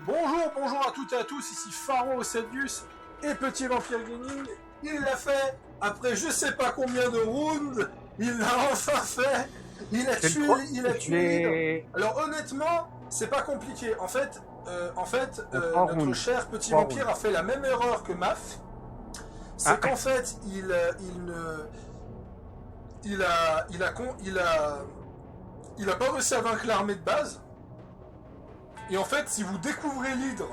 Bonjour à toutes et à tous, ici Pharaon Ocedius et Petit Vampire Gaming. Il l'a fait, après je sais pas combien de rounds, il l'a enfin fait, il a tué Hydre. Alors honnêtement, c'est pas compliqué, en fait, notre cher Petit Vampire a fait la même erreur que Maf, c'est qu'en fait, il a pas réussi à vaincre l'armée de base. Et en fait, si vous découvrez l'hydre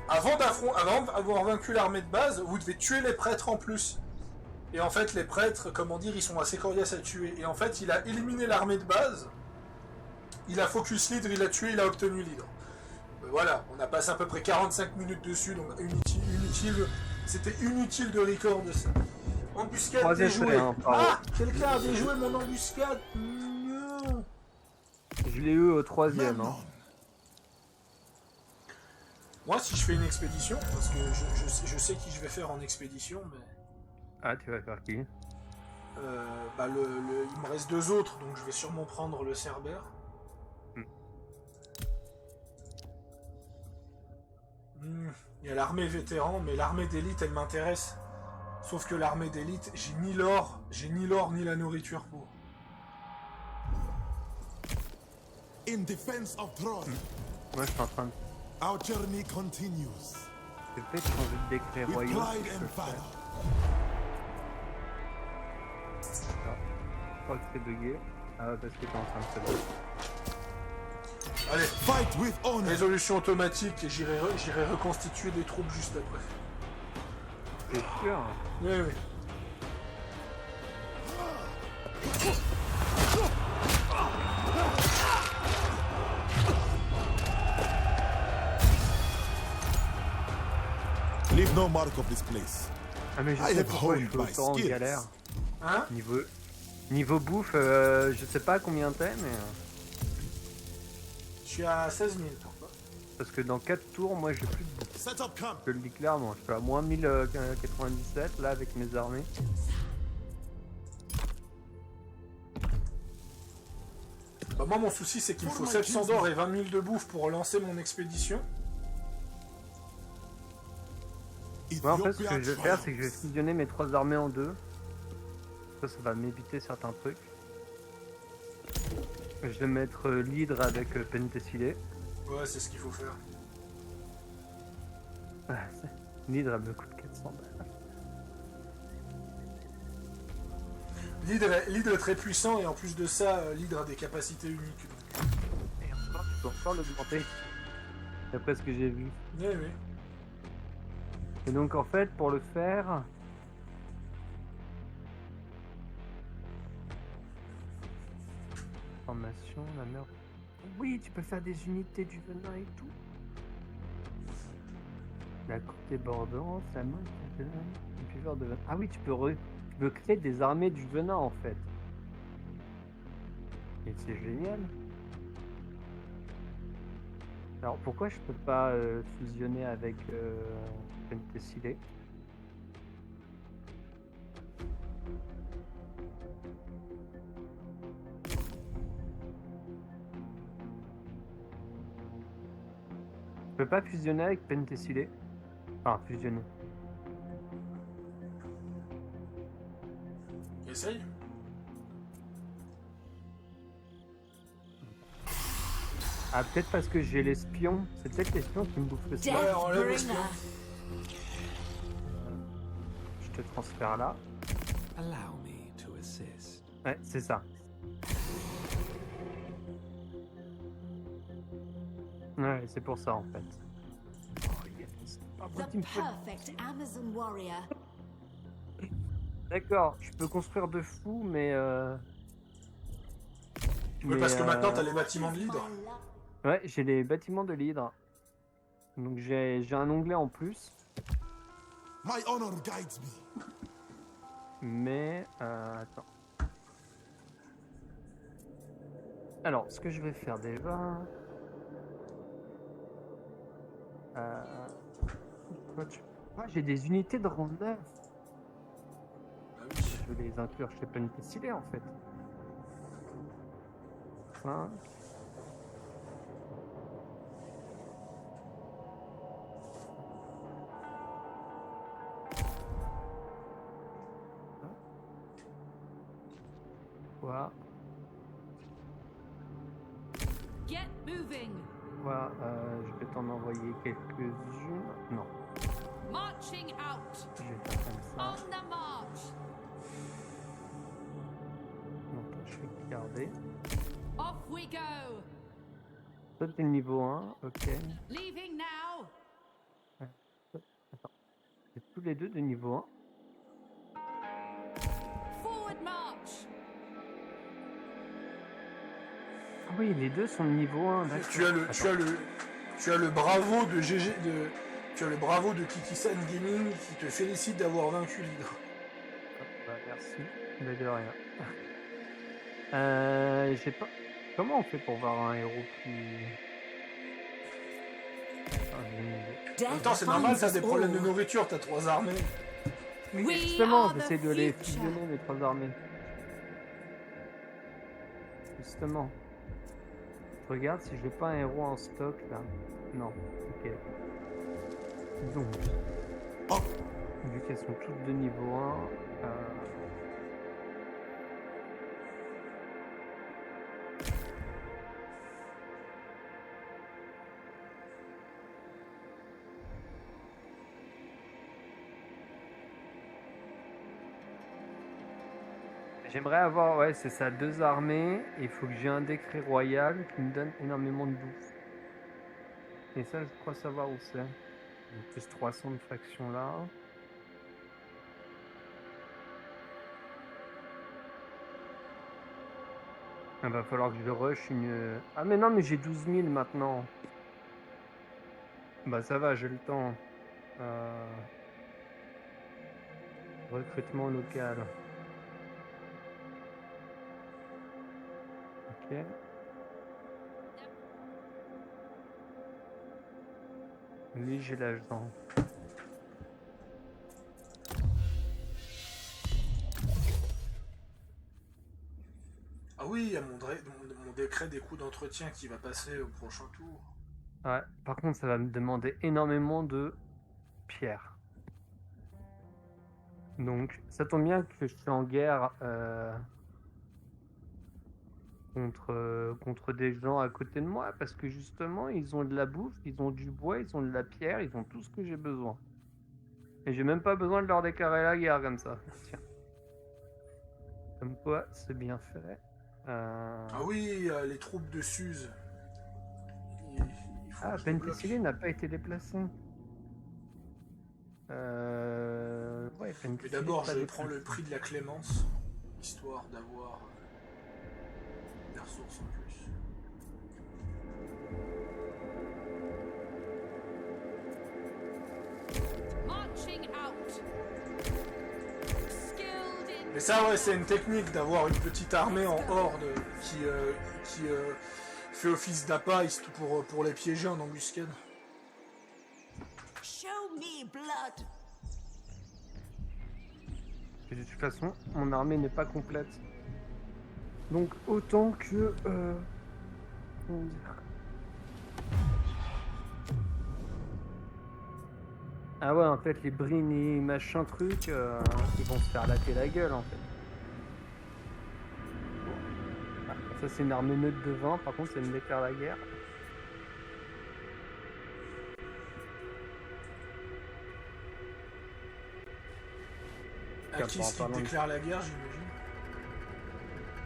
avant d'avoir vaincu l'armée de base, vous devez tuer les prêtres en plus. Et en fait, les prêtres, comment dire, ils sont assez coriaces à tuer. Et en fait, il a éliminé l'armée de base, il a focus l'hydre, il a tué, il a obtenu l'hydre. Voilà, on a passé à peu près 45 minutes dessus, donc c'était inutile de record de ça. Embuscade déjouée. Quelqu'un a déjoué mon embuscade. Non. Je l'ai eu au 3ème. Hein. Moi, si je fais une expédition, parce que je sais qui je vais faire en expédition, mais... Ah, tu vas faire qui? Il me reste 2 autres, donc je vais sûrement prendre le Cerbère. Il y a l'armée vétéran, mais l'armée d'élite, elle m'intéresse. Sauf que l'armée d'élite, j'ai ni l'or ni la nourriture pour. In defense of Throne. Moi, je suis en train de... Our journey continues. J'ai peut-être changé de décret royal. Je crois que c'est bugué. Ah, parce que t'es en train de se battre. Allez, fight with honor. Résolution automatique et j'irai reconstituer des troupes juste après. C'est sûr? Oui. Leave no mark of this place. Ah mais je sais pourquoi je suis autant en galère. Hein? Niveau bouffe, je sais pas combien t'es, mais... Je suis à 16 000 pour toi. Parce que dans 4 tours, moi j'ai plus de bouffe. Je te le dis clairement, je suis à moins 1097 là avec mes armées. Bah moi mon souci c'est qu'il me faut 700 d'or et 20 000 de bouffe pour relancer mon expédition. Moi en fait ce que je vais faire c'est que je vais fusionner mes 3 armées en 2. Ça va m'éviter certains trucs. Je vais mettre l'hydre avec Pentecilé. Ouais c'est ce qu'il faut faire. L'hydre elle me coûte 400 balles. L'hydre est très puissant et en plus de ça l'hydre a des capacités uniques. Et encore tu peux encore l'augmenter. D'après ce que j'ai vu. Oui. Et donc en fait pour le faire... Formation, la mer... Oui, tu peux faire des unités du venin et tout. La côte débordante, la main du venin, le buveur de venin. Ah oui, tu peux créer des armées du venin en fait. Et c'est génial. Alors pourquoi je peux pas fusionner avec Pentecilé? Je peux pas fusionner avec Pentecilé. Enfin, fusionner. Essaye. Ah, peut-être parce que j'ai l'espion. C'est peut-être l'espion qui me bouffe le sang. Ouais, enlève l'espion. Je te transfère là. Ouais, c'est ça. Ouais, c'est pour ça en fait. Oh yes. D'accord, je peux construire de fou, mais Oui, parce que maintenant t'as les bâtiments de l'hydre. Ouais, j'ai les bâtiments de l'hydre. Donc j'ai un onglet en plus. My honor guides me. Mais attends. Alors, ce que je vais faire déjà. J'ai des unités de rang 9. Je vais les inclure chez Pentecilé en fait. 5. Voilà. Get moving. Voilà, je vais t'en envoyer quelques-unes. Non, Marching out. je vais faire comme ça. On the march. Donc, je vais garder. Off we go. Toi, t'es le niveau 1, ok. Leaving now. C'est tous les deux de niveau 1. Forward march. Ah oui, les deux sont de niveau 1, d'accord. Tu as le bravo de GG de. Tu as le bravo de Kiki-san Gaming qui te félicite d'avoir vaincu l'hydre. Bah, merci, mais de rien. J'ai pas... Comment on fait pour voir un héros plus... Ah, j'ai une idée. En même temps, c'est normal, t'as des problèmes de nourriture, t'as 3 armées. Oui, We justement, are the j'essaie de les future. fusionner, les 3 armées. Justement. Je regarde si j'ai pas un héros en stock, là. Non, ok. Donc, Up. vu qu'elles sont toutes de niveau 1, j'aimerais avoir, ouais, c'est ça, 2 armées. Et il faut que j'ai un décret royal qui me donne énormément de bouffe. Et ça, je crois savoir où c'est. Donc, plus 300 de faction là. Il va falloir que je rush une... Ah mais non, mais j'ai 12 000 maintenant. Bah ça va, j'ai le temps. Recrutement local. Ok. Lui, j'ai l'agent. Ah oui, il y a mon décret des coûts d'entretien qui va passer au prochain tour. Ouais, par contre, ça va me demander énormément de pierres. Donc, ça tombe bien que je suis en guerre contre des gens à côté de moi, parce que justement, ils ont de la bouffe, ils ont du bois, ils ont de la pierre, ils ont tout ce que j'ai besoin. Et j'ai même pas besoin de leur déclarer la guerre comme ça. Tiens. Comme quoi, c'est bien fait. Ah oui, les troupes de Suze. Il faut Ah, que je débloque. Penthesilea n'a pas été déplacé. Ouais, Mais Penthesilea d'abord, pas je déplacé. prends le prix de la clémence, histoire d'avoir des ressources en plus. Marching out. Skilled in. Mais ça, ouais, c'est une technique d'avoir une petite armée en horde qui fait office d'appât pour les piéger en embuscade. Show me blood. Et de toute façon, mon armée n'est pas complète. Donc autant que... comment dire ? Ah ouais, en fait, les Brini, machin truc, ils vont se faire latter la gueule, en fait. Bon. Ah, ça, c'est une armée neutre de 20, par contre, ça me déclare la guerre. À qui en qui parlant de- déclare la guerre, j'imagine.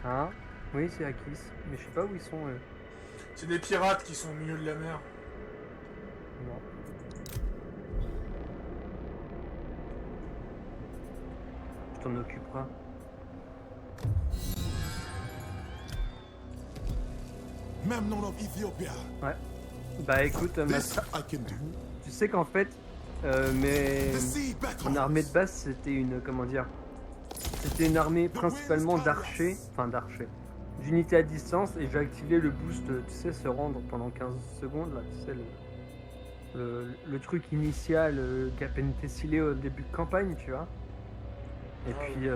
Hein ? Oui, c'est Akis. Mais je sais pas où ils sont, eux. C'est des pirates qui sont au milieu de la mer. Non. Je t'en occuperai. Memnon of Ethiopia. Ouais. Bah écoute, This I can do. tu sais qu'en fait, The sea mon beckons. armée de base, c'était une, comment dire, c'était une armée principalement d'archers, d'unités à distance, et j'ai activé le boost, tu sais, se rendre pendant 15 secondes, là, tu sais, le truc initial qu'a Penthesilea au début de campagne, tu vois. Et puis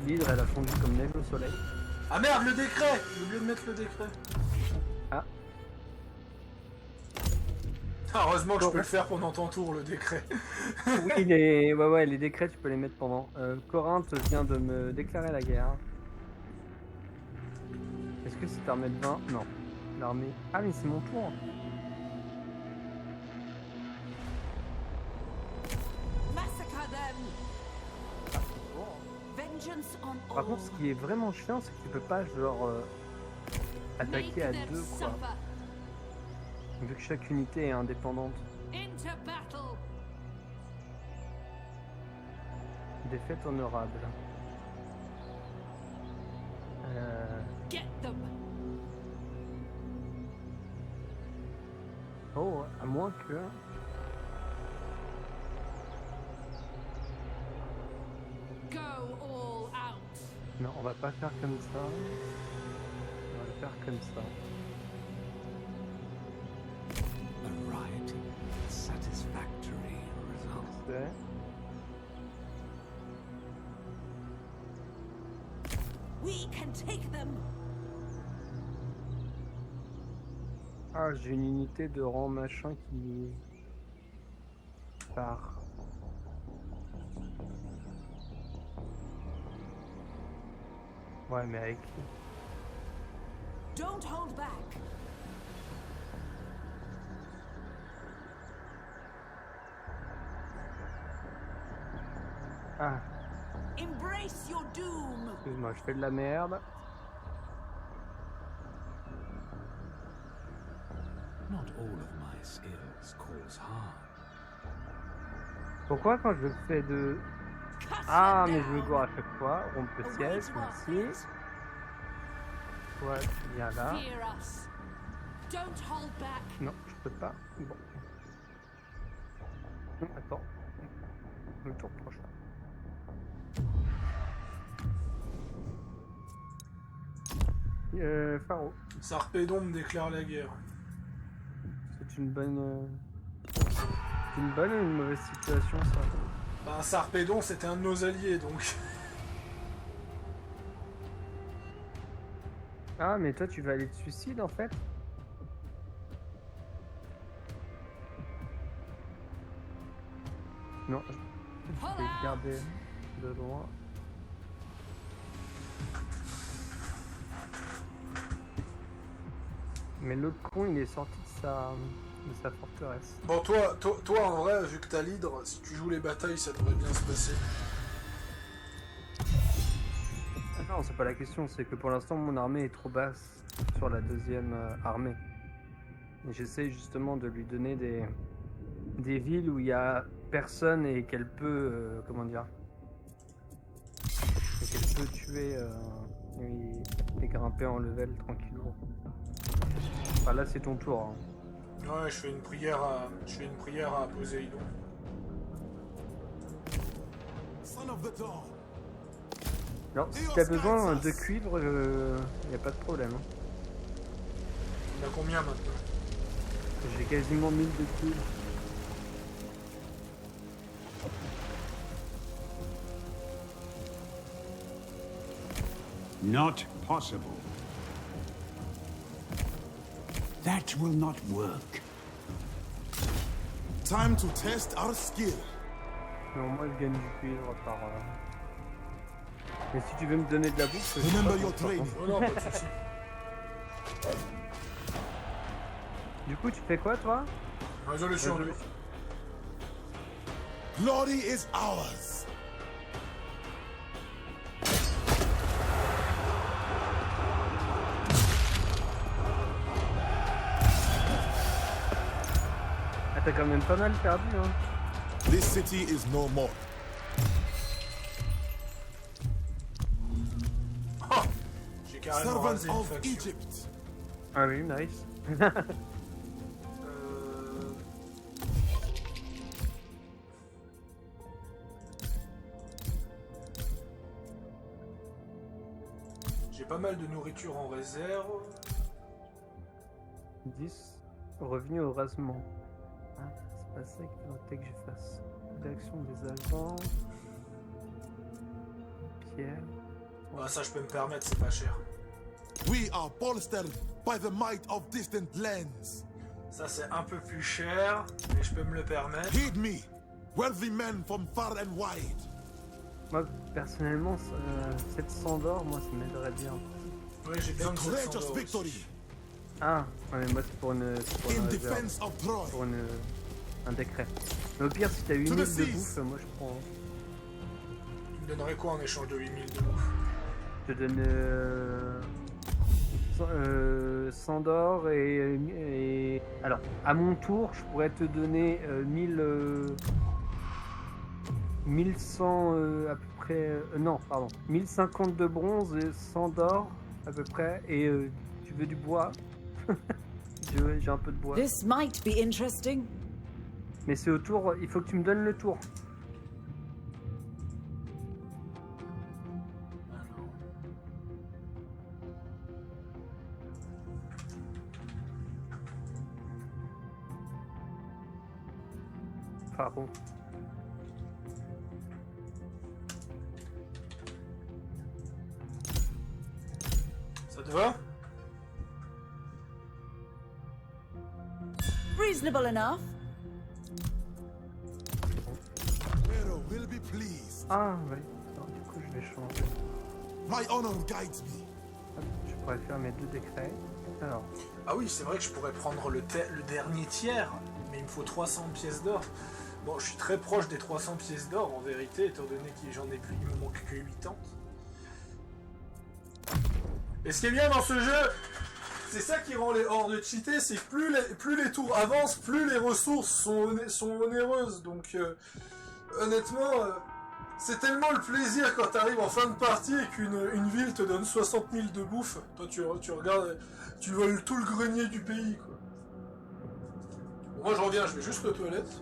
l'hydre, elle a fondu comme neige au soleil. Ah merde, le décret! J'ai oublié de mettre le décret. Ah. Ah, heureusement que je peux le faire pendant ton tour, le décret. Oui, les décrets, tu peux les mettre pendant. Corinthe vient de me déclarer la guerre. que cette armée de 20? Non. L'armée... Ah mais c'est mon tour. Massacre them. Vengeance on all. Par contre, ce qui est vraiment chiant, c'est que tu peux pas, genre, attaquer Make à them 2, quoi. suffer. Vu que chaque unité est indépendante. Into battle. Défaite honorable. Get them. Oh, à moins que... Go all out. Non, on va pas faire comme ça. On va le faire comme ça. A right, satisfactory result. C'est... We can take them. Ah, j'ai une unité de rang machin qui part. Ouais, mais avec qui? Don't hold back. Ah, Embrace your doom. excuse-moi, je fais de la merde. Not all of my skills cause harm. Pourquoi quand je fais de... Cut Ah, them mais je veux down. voir à chaque fois. Rompre le Away siège, to our merci. feet. Toi, tu viens là. Fear us. Don't hold back. Non, je peux pas. Bon. Attends. Le tour prochain. Pharo. Sarpédon me déclare la guerre. C'est une bonne... C'est une bonne ou une mauvaise situation, ça? Bah, Sarpédon, c'était un de nos alliés, donc... Ah, mais toi, tu vas aller de suicide, en fait? Non, je Pull vais out. garder de loin. Mais l'autre con, il est sorti de sa forteresse. Bon, toi, en vrai, vu que t'as l'hydre, si tu joues les batailles, ça devrait bien se passer. Ah non, c'est pas la question, c'est que pour l'instant, mon armée est trop basse sur la deuxième armée. Et j'essaie justement de lui donner des villes où il y a personne et qu'elle peut, comment dire, et qu'elle peut tuer et grimper en level tranquillement. Enfin là c'est ton tour. Hein. Ouais, je fais une prière à Poséidon. Son of the dawn. Alors si t'as besoin de cuivre, y a pas de problème. Hein. Il y a combien maintenant? J'ai quasiment 1000 de cuivre. Not possible. That will not work. Time to test our skill. Non, moi je gagne du cuivre par... Mais si tu veux me donner de la bouffe, je sais Remember pas your pourquoi. training. Oh non, pas de soucis. Du coup tu fais quoi toi? Résolution 2. Glory is ours. Ah t'as quand même pas mal perdu hein. This city is no more. Oh, j'ai carrément Servants rasé une of faction. Egypt. Ah oui, nice. J'ai pas mal de nourriture en réserve. 10. Revenu au rasement. Ah, c'est pas ça qu'il faudrait que je fasse. Rédaction des agents. Pierre. Bah ça je peux me permettre, c'est pas cher. We are bolstered by the might of distant lands. Ça c'est un peu plus cher, mais je peux me le permettre. Heed me, wealthy men from far and wide. Moi, personnellement, 700 d'or, moi, ça m'aiderait bien. Ouais, j'ai bien A de 700 courageous d'or victory aussi. Ah, ouais, mais moi c'est pour une in réserve, defense of Troy. pour un décret. Mais au pire, si t'as 8000 de seas. bouffe, moi je prends. Tu me donnerais quoi en échange de 8000 de bouffe? Je te donne 100 d'or et. Alors, à mon tour, je pourrais te donner 1100 à peu près. Non, pardon. 1050 de bronze et 100 d'or à peu près. Et tu veux du bois? J'ai un peu de bois. This might be interesting. Mais c'est au tour, il faut que tu me donnes le tour. Pardon. Ça te va? Reasonable enough. Pharaoh will be pleased. Ah ouais. Alors, du coup, je vais changer. My honor guides me. Hop, je pourrais faire mes 2 décrets. Alors, Ah oui, c'est vrai que je pourrais prendre le dernier tiers, mais il me faut 300 pièces d'or. Bon, je suis très proche des 300 pièces d'or en vérité, étant donné que j'en ai plus, il me manque que 80. Et ce qui est bien dans ce jeu, c'est ça qui rend les hordes cheatées, c'est que plus les tours avancent, plus les ressources sont onéreuses. Donc honnêtement, c'est tellement le plaisir quand t'arrives en fin de partie et qu'une ville te donne 60 000 de bouffe. Toi tu regardes, tu voles tout le grenier du pays quoi. Bon, moi je reviens, je vais juste aux toilettes.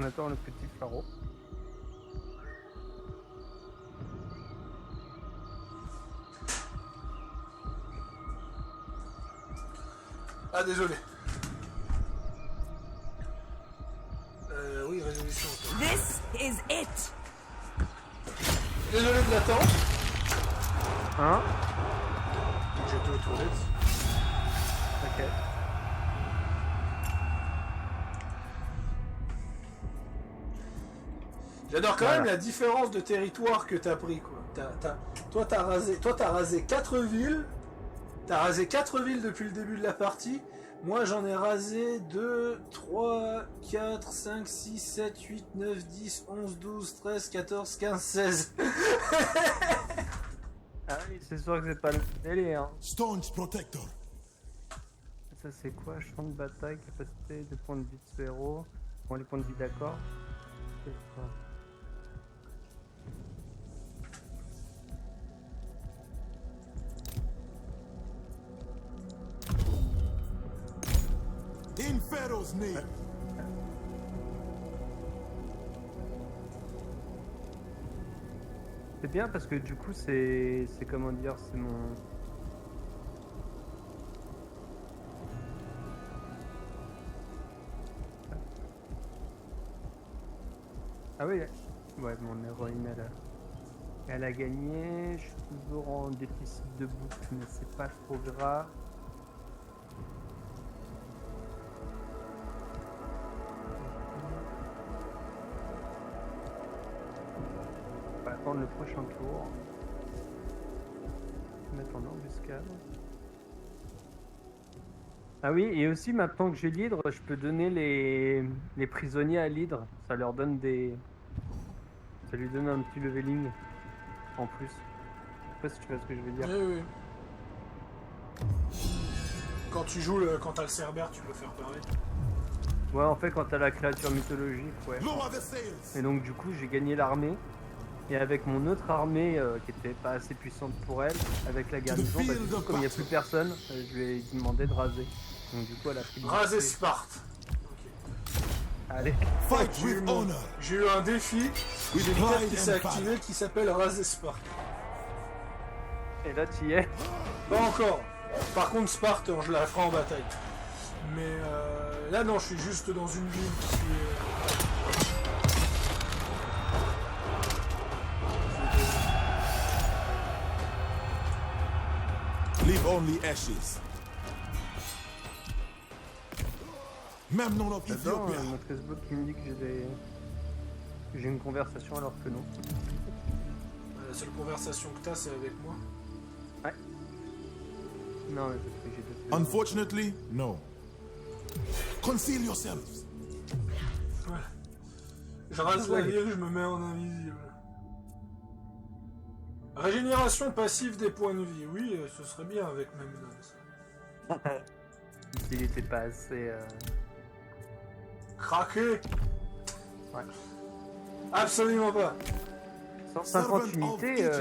on attend le petit pharaon. Ah désolé. Oui, résolution. This is it. Désolé de l'attente. Hein? J'étais aux toilettes. Ok. J'adore quand Voilà. même la différence de territoire que t'as pris quoi. Toi t'as rasé 4 villes. T'as rasé 4 villes depuis le début de la partie. Moi j'en ai rasé 2, 3, 4, 5, 6, 7, 8, 9, 10, 11, 12, 13, 14, 15, 16. Ah oui, c'est sûr que c'est pas le délai, hein. Staunch protector. Ça c'est quoi? Champ de bataille, capacité de points de vie de ce héros. Bon, les points de vie d'accord. C'est ça. In Pharaoh's name. C'est bien parce que du coup c'est comment dire, c'est mon... Ah oui, ouais, mon héroïne elle a gagné, je suis toujours en déficit de bouffe mais c'est pas trop grave. On va attendre le prochain tour. Mettre en embuscade. Ah oui, et aussi maintenant que j'ai l'hydre, je peux donner les prisonniers à l'hydre. Ça leur donne des... Ça lui donne un petit leveling en plus. Je sais pas si tu vois ce que je veux dire. Oui, oui. Quand tu joues, quand t'as le Cerbère, tu peux faire pareil. Ouais, en fait, quand t'as la créature mythologique, ouais. Lower the sails. Et donc, du coup, j'ai gagné l'armée. Et avec mon autre armée qui était pas assez puissante pour elle, avec la garnison, bah, du coup, comme il n'y a plus personne, je lui ai demandé de raser. Donc du coup elle a pris Raser Sparte. Allez, Fight J'ai eu with mon- honor. j'ai eu un défi, With j'ai une carte pride qui s'est and activée valor. qui s'appelle Raser Sparte. et là tu y es. Pas encore. Par contre, Sparte, je la ferai en bataille. Mais là, non, je suis juste dans une ville qui Leave only ashes. Memnon of J'adore Ethiopia. mon Facebook qui me dit que j'ai une conversation alors que non. La seule conversation que t'as, c'est avec moi. Non mais parce que j'ai d'autres. Unfortunately, no. Conceal yourselves. Voilà. Je rase la ville, je me mets en invisible. Régénération passive des points de vie. Oui, ce serait bien avec Memnon. ça. S'il était pas assez. Craqué. Ouais. Absolument pas. 150 Servant of unités, Egypt.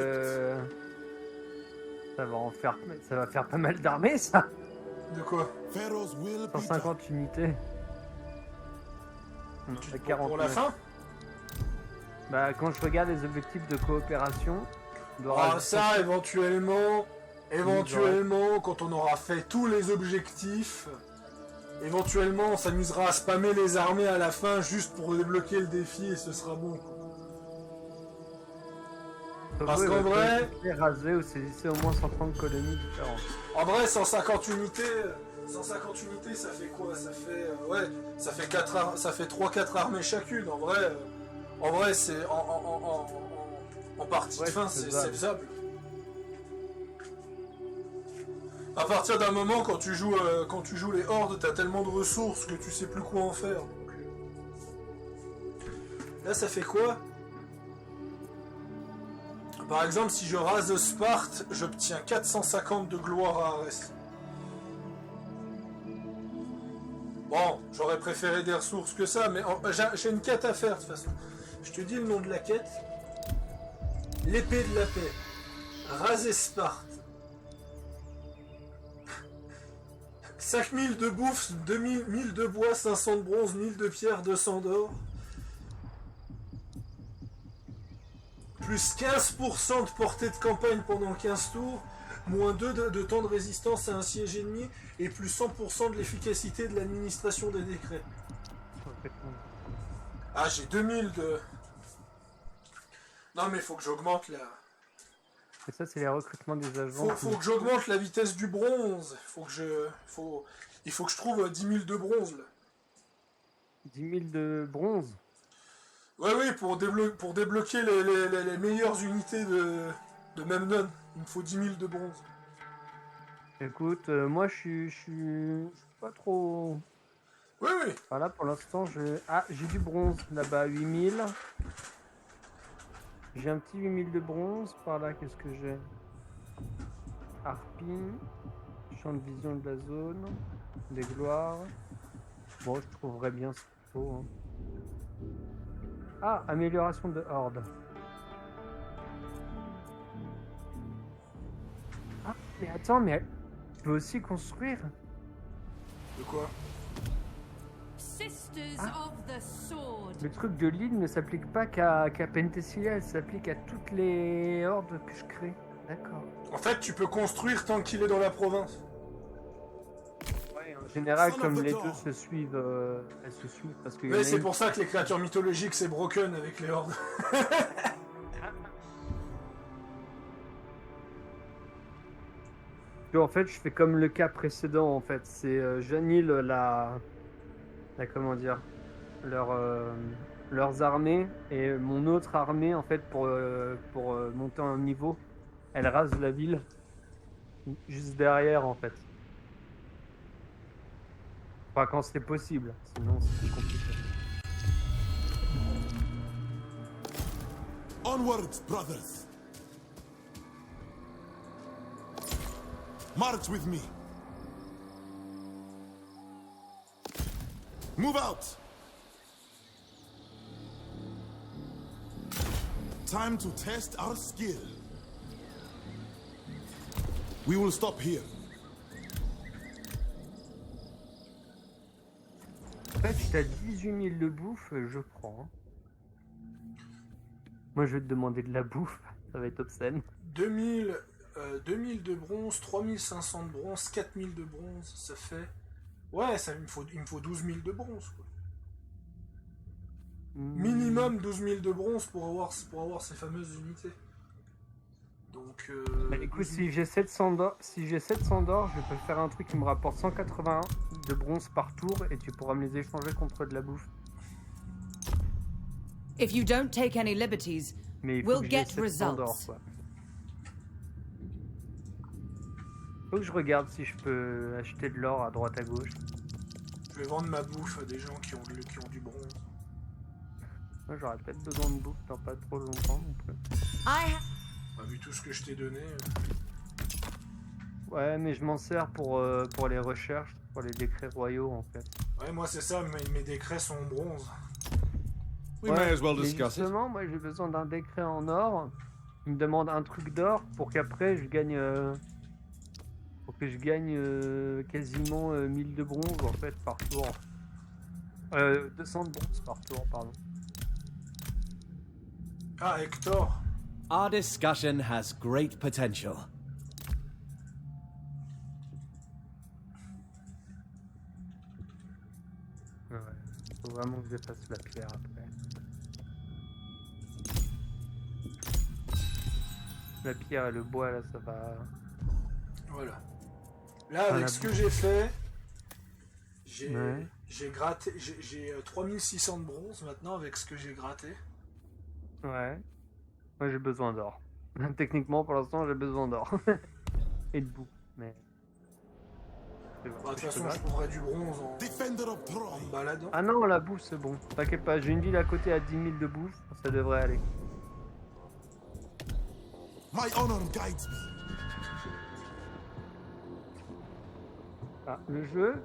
ça va faire pas mal d'armées ça. De quoi? Pharaoh's will be done. 150 unités. Tu- À pour la 49. fin? Bah quand je regarde les objectifs de coopération, on doit Ah, rajouter- ça, éventuellement, quand on aura fait tous les objectifs, éventuellement, on s'amusera à spammer les armées à la fin juste pour débloquer le défi et ce sera bon. quoi. parce qu'en vrai- raser ou saisissez au moins 130 colonies différentes. En vrai, 150 unités, ça fait quoi? Ça fait 3-4 armées chacune. En vrai, c'est en partie Ouais, de fin, c'est c'est faisable. faisable. À partir d'un moment, quand tu joues les hordes, t'as tellement de ressources que tu sais plus quoi en faire. donc. Là, ça fait quoi? Par exemple, si je rase Sparte, j'obtiens 450 de gloire à Arès. Bon, j'aurais préféré des ressources que ça, mais j'ai une quête à faire de toute façon. Je te dis le nom de la quête. L'épée de la paix. Raser Sparte. 5000 de bouffe, 1000 de bois, 500 de bronze, 1000 de pierre, 200 d'or. Plus 15% de portée de campagne pendant 15 tours, moins 2 de temps de résistance à un siège ennemi, et plus 100% de l'efficacité de l'administration des décrets. Ah, j'ai 2000 de... Non mais faut que j'augmente la... Et ça c'est les recrutements des agents. Faut que j'augmente la vitesse du bronze. Il faut que je trouve 10 000 de bronze là. 10 000 de bronze. Oui, pour débloquer les meilleures unités de Memnon, il me faut 10 000 de bronze. Écoute, moi je suis pas trop... Oui. Voilà, pour l'instant, j'ai du bronze là-bas, 8000. J'ai un petit 8000 de bronze. Par là, qu'est-ce que j'ai? Harpie, champ de vision de la zone, des gloires. Bon, je trouverai bien ce qu'il faut. Hein. Ah, amélioration de horde. Ah, mais attends, mais je peux aussi construire. De quoi? Sisters of the Sword. Le truc de l'île ne s'applique pas qu'à Penthesilea, elle s'applique à toutes les hordes que je crée. D'accord. En fait, tu peux construire tant qu'il est dans la province. Ouais, en général, Son of comme the les Dawn. deux se suivent, elles se suivent parce que. Mais c'est pour ça que les créatures mythologiques, c'est broken avec les hordes. En fait, je fais comme le cas précédent. En fait, c'est j'annule la comment dire, leurs armées et mon autre armée en fait pour monter en niveau, elle rase la ville juste derrière en fait. Enfin, quand c'est possible, sinon c'est compliqué. Onwards, brothers. March with me. Move out. Time to test our skill. We will stop here. En fait, si t'as 18 000 de bouffe, je prends. Moi, je vais te demander de la bouffe. Ça va être obscène. 2000 de bronze, 3500 de bronze, 4000 de bronze, ça fait... Ouais, il me faut 12 000 de bronze, quoi. Minimum 12 000 de bronze pour avoir ces fameuses unités. Donc... Bah, écoute, si j'ai 700 d'or, je peux faire un truc qui me rapporte 180 de bronze par tour et tu pourras me les échanger contre de la bouffe. If you don't take any liberties, Mais il faut we'll que j'ai get 700 d'or, results. quoi. Faut que je regarde si je peux acheter de l'or à droite à gauche. Je vais vendre ma bouffe à des gens qui ont du bronze. Moi, j'aurais peut-être besoin de bouffe dans pas trop longtemps non plus. Vu tout ce que je t'ai donné... Ouais, mais je m'en sers pour les recherches, pour les décrets royaux en fait. Ouais, moi c'est ça, mes décrets sont en bronze. We may as well mais discuss it. justement, moi j'ai besoin d'un décret en or. Il me demande un truc d'or pour qu'après je gagne... pour que je gagne quasiment 1000 de bronze en fait par tour. 200 de bronze par tour, pardon. Ah, Hector. Our discussion has great potential. Ouais, faut vraiment que je fasse la pierre après. La pierre et le bois là, ça va... Voilà. Là, Ah, avec la ce que bouffe. j'ai fait, Ouais. j'ai gratté, j'ai 3600 de bronze maintenant avec ce que j'ai gratté. Ouais. Moi j'ai besoin d'or. Techniquement pour l'instant j'ai besoin d'or. Et de boue. Mais... De toute façon, je trouverai du bronze Defender of en Troy. me baladant. Ah non, la bouffe c'est bon. T'inquiète pas, j'ai une ville à côté à 10 000 de bouffe. Ça devrait aller. My honor guides me. Ah, le jeu...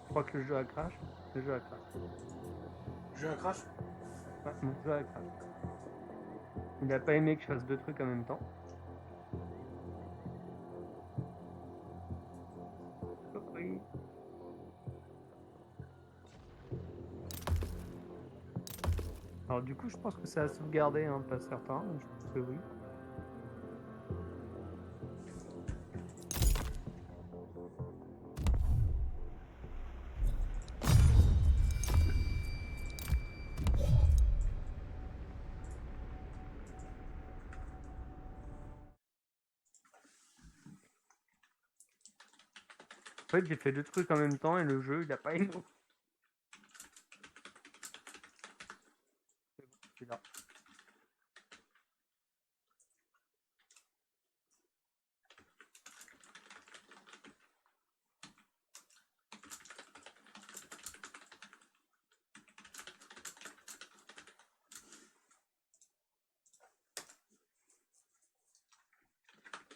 Je crois que le jeu a crash. Le jeu a crash. J'ai un crash. Ouais, mon jeu a crash. Il a pas aimé que je fasse deux trucs en même temps. Oui. Alors du coup, je pense que ça a sauvegardé, hein, pas certain, mais je pense que oui. En fait, j'ai fait deux trucs en même temps et le jeu, il a pas aimé. C'est bon, je suis là.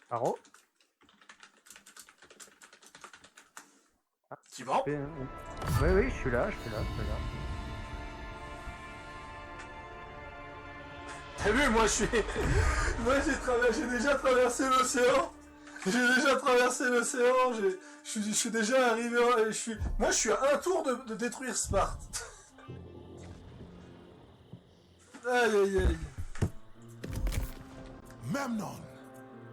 Paro. Tu vas? Oui, oui, je suis là. T'as vu, moi j'ai déjà traversé l'océan. Je suis déjà arrivé. Moi je suis à un tour de détruire Sparte. Aïe aïe aïe. Memnon.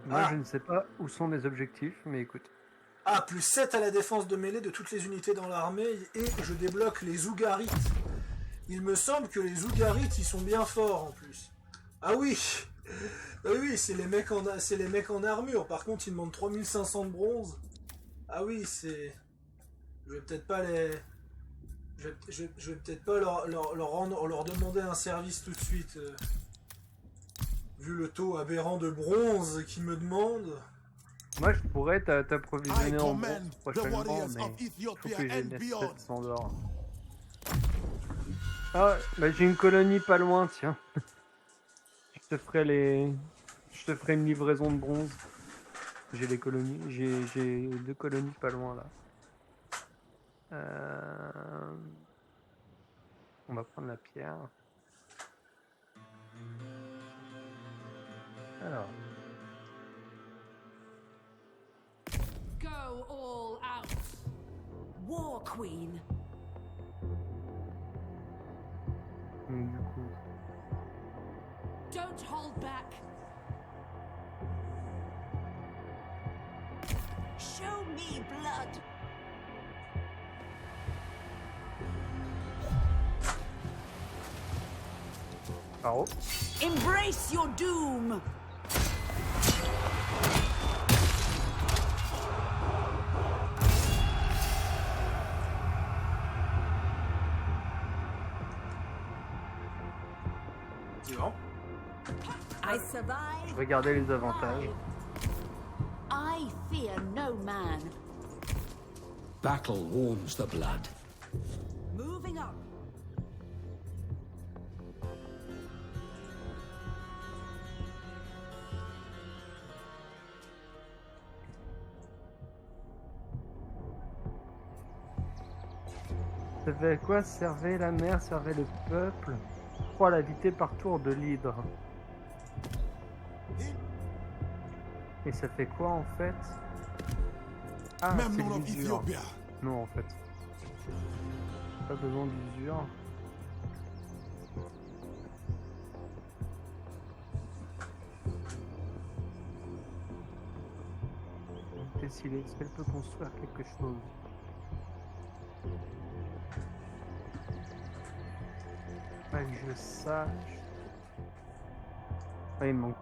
Moi, je ne sais pas où sont mes objectifs, mais écoute. Ah, plus 7 à la défense de mêlée de toutes les unités dans l'armée, et je débloque les Ougarites. Il me semble que les Ougarites, ils sont bien forts en plus. Ah oui. Oui, c'est les mecs en armure. Par contre, ils demandent 3500 de bronze. Ah oui, c'est... Je vais peut-être pas les... Je vais peut-être pas leur demander un service tout de suite. Vu le taux aberrant de bronze qu'ils me demandent. Moi, je pourrais I t'approvisionner en bronze command the prochainement, warriors mais of il faut Ethiopia que j'ai and beyond. 700 d'or. Ah, bah j'ai une colonie pas loin, tiens. Je te ferai une livraison de bronze. J'ai des colonies, j'ai deux colonies pas loin là. On va prendre la pierre. Alors, Go all out. War Queen. donc du coup, Don't hold back. Show me blood. paro. Embrace your doom. Suivant. I survive. Regardez les avantages. I fear no man. Battle warms the blood. Moving up. Ça fait quoi? Servez la mer, servez le peuple. Croix la vitesse par tour de l'hydre. Et ça fait quoi en fait? Ah, c'est Memnon of l'usure. Ethiopia. Non, en fait. Pas besoin d'usure. Décider, est-ce qu'elle peut construire quelque chose? Pas que je sache. Ouais, il me manque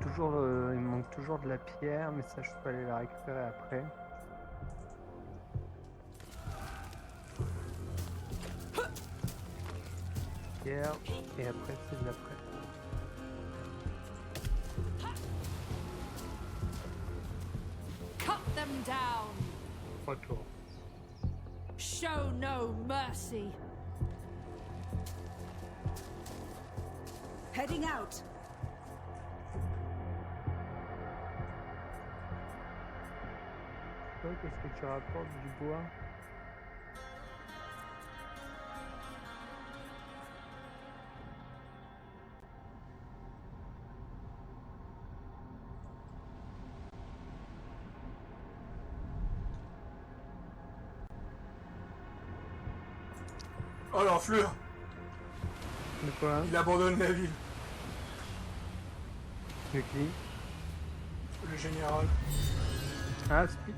toujours de la pierre, mais ça je peux aller la récupérer après. Pierre, et après c'est de l'après. Cut them down. 3 tours. Show no mercy. Heading out. Toi, qu'est-ce que tu rapportes du bois? Oh l'enflure. De quoi? Il abandonne la ville. Le qui? Le général. Ah, Spit.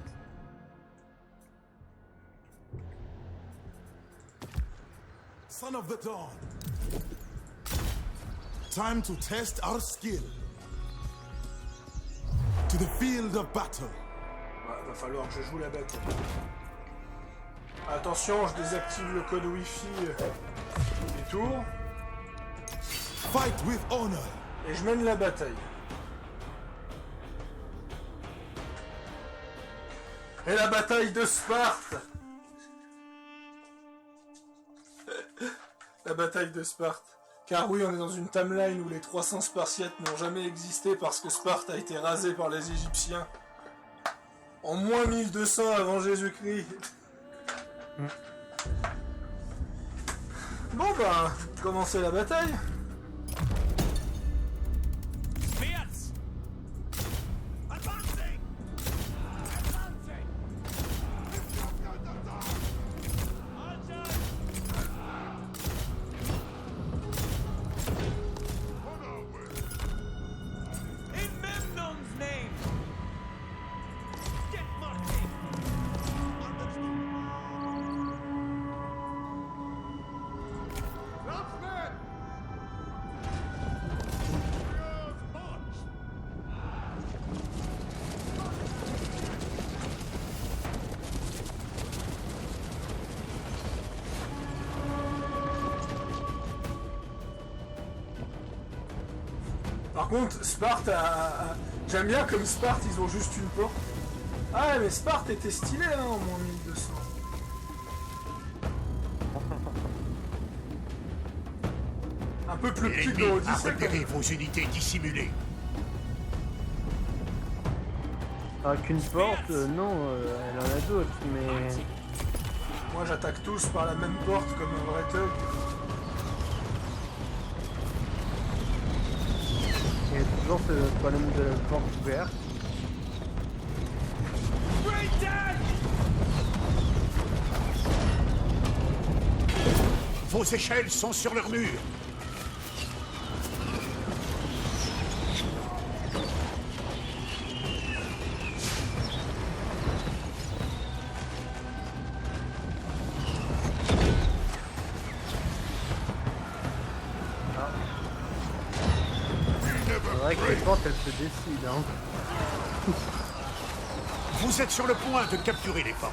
Son of the dawn. Time to test our skill. To the field of battle. Ouais, va falloir que je joue la bête. Attention, je désactive le code Wi-Fi des tours. Fight with honor. Et je mène la bataille. Et la bataille de Sparte. La bataille de Sparte. Car oui, on est dans une timeline où les 300 Spartiates n'ont jamais existé parce que Sparte a été rasée par les Égyptiens. En moins 1200 avant Jésus-Christ. Bon ben, commencez la bataille. Par contre, Sparte a... J'aime bien comme Sparte, ils ont juste une porte. Ah mais Sparte était stylé hein, en moins 1200. Un peu plus petit que L'ennemi a Odyssée. repéré vos unités dissimulées. Ah, qu'une porte, non, elle en a d'autres, mais... Moi j'attaque tous par la même porte comme un vrai thug. Il y a toujours ce problème de la porte ouverte. Vos échelles sont sur leur mur. C'est vrai que les portes elles se décident. Hein. Vous êtes sur le point de capturer les portes.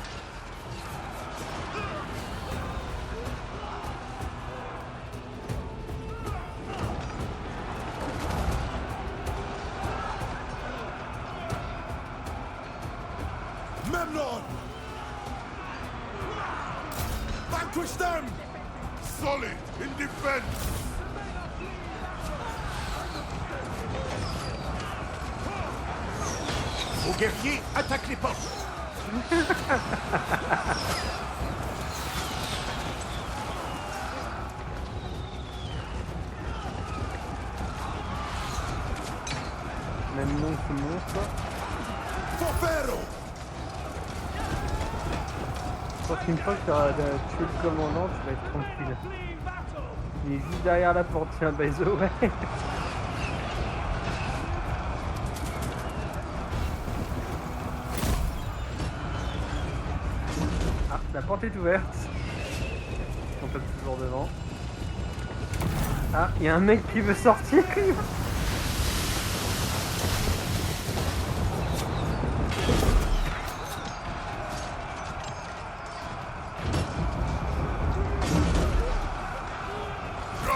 Memnon! Vanquish them! Solid in defense! Vos guerriers attaquent les portes. Même nom se montre. Forfero! Je pense qu'une fois que tu auras tué le commandant, tu vas être tranquille. Il est juste derrière la porte, tiens, by the way. Ah, la porte est ouverte. On peut toujours devant. Ah, il y a un mec qui veut sortir.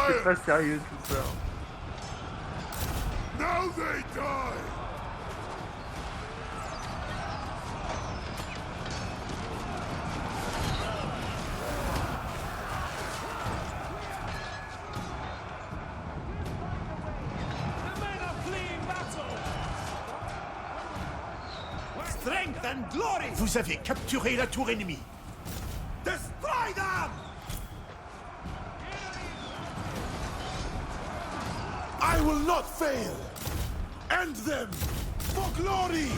C'est pas sérieux tout ça. Now they die! Strength and glory! Vous avez capturé la tour ennemie. Destroy them! I will not fail! End them! For glory!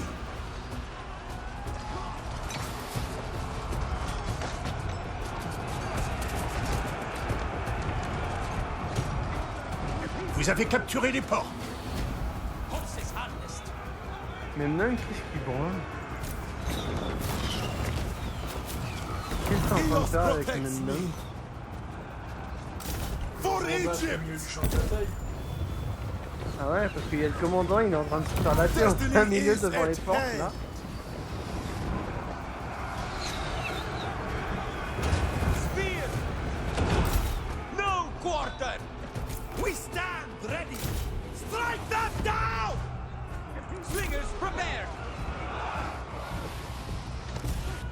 Vous avez capturé les portes. Mais même qu'est-ce qui branle? Qu'est-ce que t'es en train de faire avec Memnon? For Bah, c'est Egypt! mieux du champ de bataille. Ah ouais, parce qu'il y a le commandant, il est en train de se faire la tête en plein milieu devant les portes là. Spear! No quarter! We stand ready! Strike them down! Slingers prepared!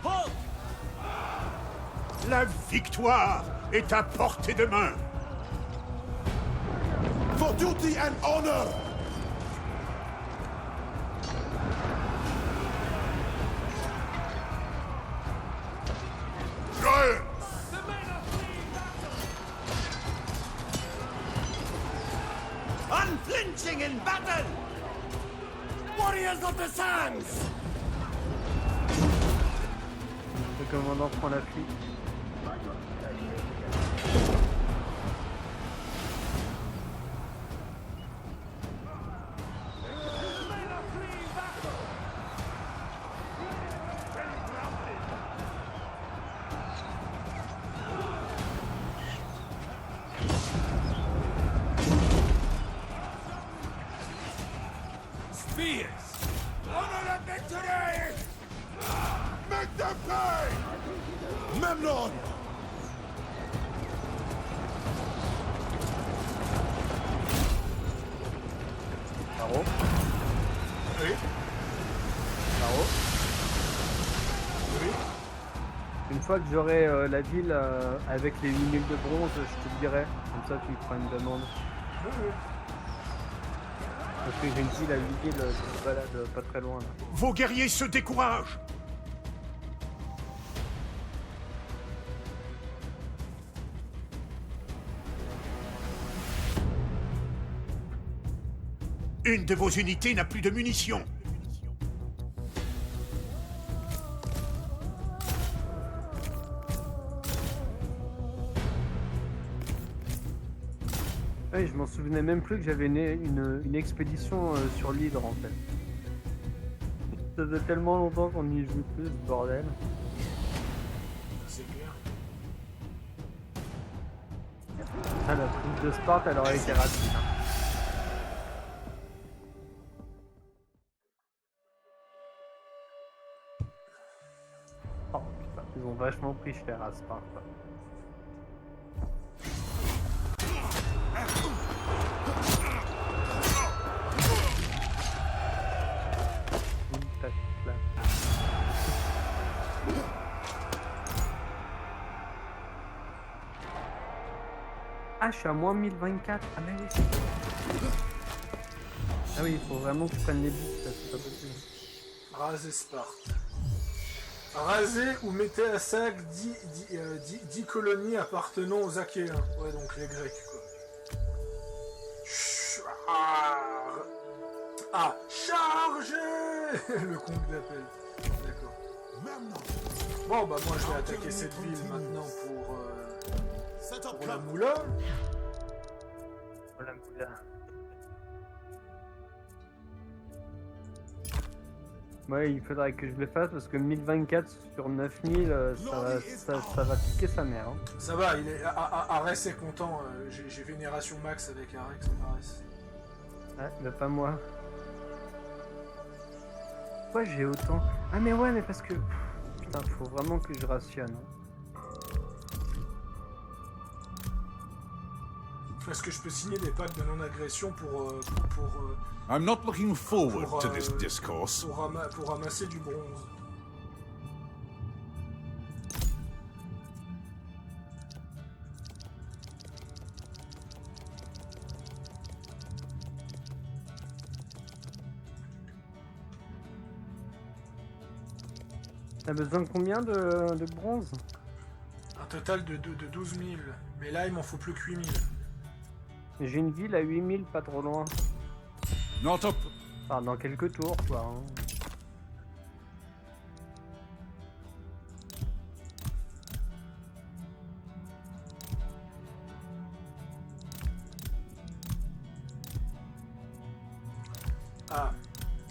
Halt! La victoire est à portée de main! For duty and honor! Giants! Unflinching in battle! Warriors of the sands! Le commandant prend la fuite. Spears! Honor the victory! Make them pay! Memnon! Paro. Oui. Paro. Oui. Une fois que j'aurai la ville avec les 8000 de bronze, je te le dirai. Comme ça, tu me feras une demande. Oui, oui. Parce que j'ai une ville à 8000 qui se balade pas très loin là. Vos guerriers se découragent! Une de vos unités n'a plus de munitions. Oui, je m'en souvenais même plus que j'avais une expédition sur l'Hydre en fait. Ça faisait tellement longtemps qu'on n'y joue plus, ce bordel. C'est clair. Ah, la prise de Sparte, elle aurait été rapide. Oh putain, ils ont vachement pris cher à Sparte. Ah, je suis à moins 1024. Ah, mais oui. Ah oui, il faut vraiment que tu prennes les buts, ça, c'est pas possible. Rasez Sparte. Rasez ou mettez à sac 10 colonies appartenant aux Achéens. Ouais, donc les Grecs, quoi. Chargez. Le comte d'appel. D'accord. Bon, bah moi je vais attaquer cette ville maintenant pour la moula. Voilà, moula. Ouais, il faudrait que je le fasse parce que 1024 sur 9000, ça va piquer sa mère. Hein. Ça va, il est, Arès est content. J'ai vénération max avec Arès. Ouais, mais pas moi. Pourquoi j'ai autant? Ah mais ouais, mais parce que... Putain, faut vraiment que je rationne. Hein. Est-ce que je peux signer des pactes de non-agression pour I'm not looking forward to this discourse. pour ramasser du bronze? T'as besoin de combien de bronze? Un total de 12 000. Mais là, il m'en faut plus que 8 000. J'ai une ville à 8000, pas trop loin. Not up. Enfin, dans quelques tours, quoi. Hein. Ah,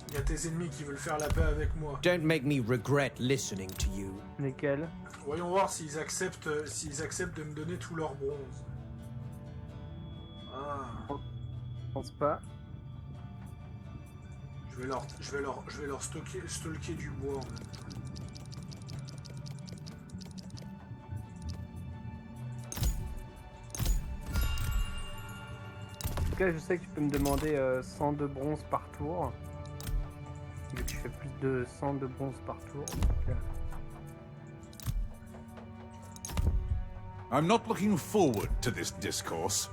il y a tes ennemis qui veulent faire la paix avec moi. Don't make me regret listening to you. Lesquels? Voyons voir s'ils acceptent de me donner tout leur bronze. Ah. Je pense pas. Je vais leur stalker du bois. En fait. En tout cas, je sais que tu peux me demander 100 de bronze par tour. Vu que je fais plus de 100 de bronze par tour. Donc, I'm not looking forward to this discourse.